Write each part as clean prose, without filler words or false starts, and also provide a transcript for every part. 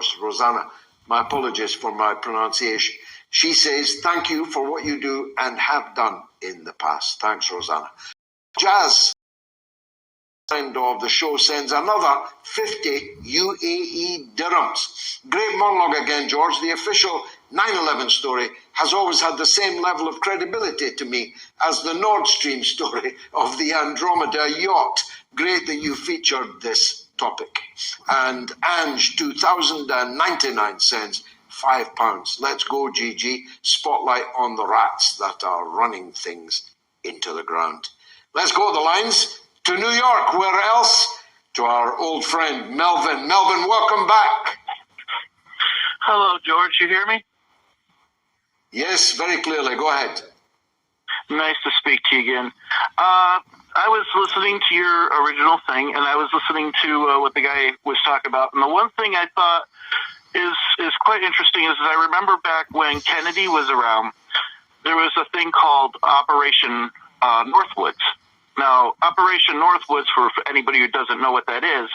course, Rosanna. My apologies for my pronunciation. She says, thank you for what you do and have done in the past. Thanks, Rosanna. Jazz, friend of the show, sends another 50 UAE dirhams. Great monologue again, George. The official 9/11 story has always had the same level of credibility to me as the Nord Stream story of the Andromeda yacht. Great that you featured this topic. And Ange, 2099 cents, £5. Let's go, GG. Spotlight on the rats that are running things into the ground. Let's go the lines to New York. Where else? To our old friend, Melvin. Melvin, welcome back. Hello, George. You hear me? Yes, very clearly. Go ahead. Nice to speak to you again. I was listening to your original thing, and I was listening to what the guy was talking about. And the one thing I thought is quite interesting is I remember back when Kennedy was around, there was a thing called Operation Northwoods. Now, Operation Northwoods, for anybody who doesn't know what that is,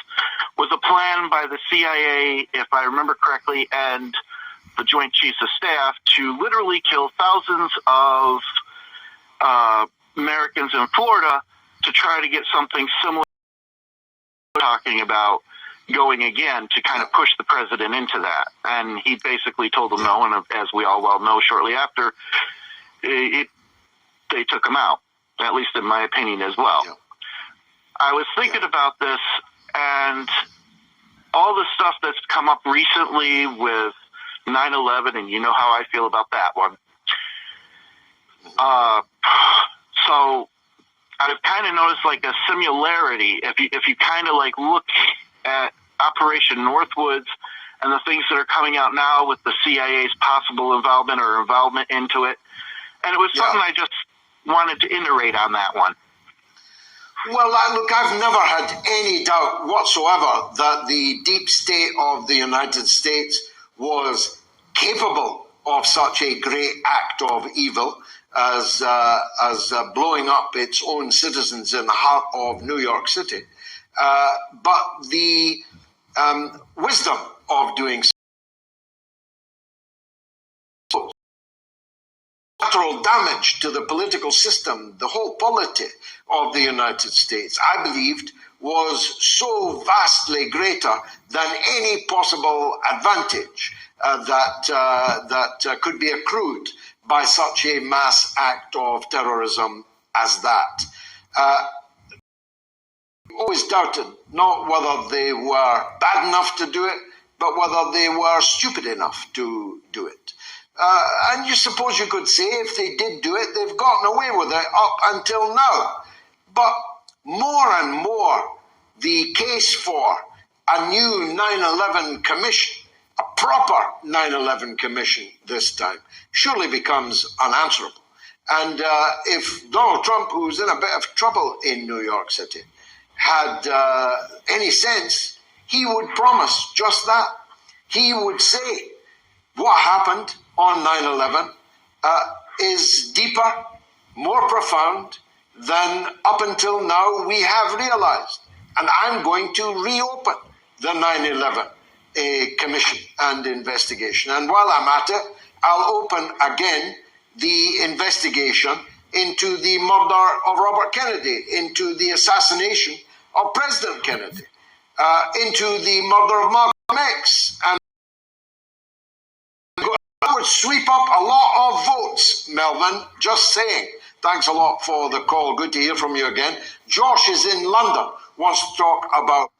was a plan by the CIA, if I remember correctly, and the Joint Chiefs of Staff to literally kill thousands of Americans in Florida to try to get something similar to talking about going again to kind of push the president into that. And he basically told them no, and as we all well know, shortly after, they took him out, at least in my opinion as well. Yeah. I was thinking about this and all the stuff that's come up recently with 9/11, and you know how I feel about that one. So I've kind of noticed like a similarity. If you kind of like look at Operation Northwoods and the things that are coming out now with the CIA's possible involvement into it, and it was something I just wanted to iterate on that one. Well, look, I've never had any doubt whatsoever that the deep state of the United States was capable of such a great act of evil as blowing up its own citizens in the heart of New York City. But the wisdom of doing so, collateral damage to the political system, the whole polity of the United States, I believed, was so vastly greater than any possible advantage that could be accrued by such a mass act of terrorism as that. Always doubted not whether they were bad enough to do it, but whether they were stupid enough to do it. And you suppose you could say if they did do it, they've gotten away with it up until now. But more and more, the case for a new 9/11 commission, a proper 9/11 commission this time, surely becomes unanswerable. And if Donald Trump, who's in a bit of trouble in New York City, had any sense, he would promise just that. He would say what happened on 9/11 is deeper, more profound than up until now we have realized. And I'm going to reopen the 9/11 commission and investigation. And while I'm at it, I'll open again the investigation into the murder of Robert Kennedy, into the assassination of President Kennedy, into the murder of Malcolm X. And that would sweep up a lot of votes, Melvin, just saying. Thanks a lot for the call. Good to hear from you again. Josh is in London, wants to talk about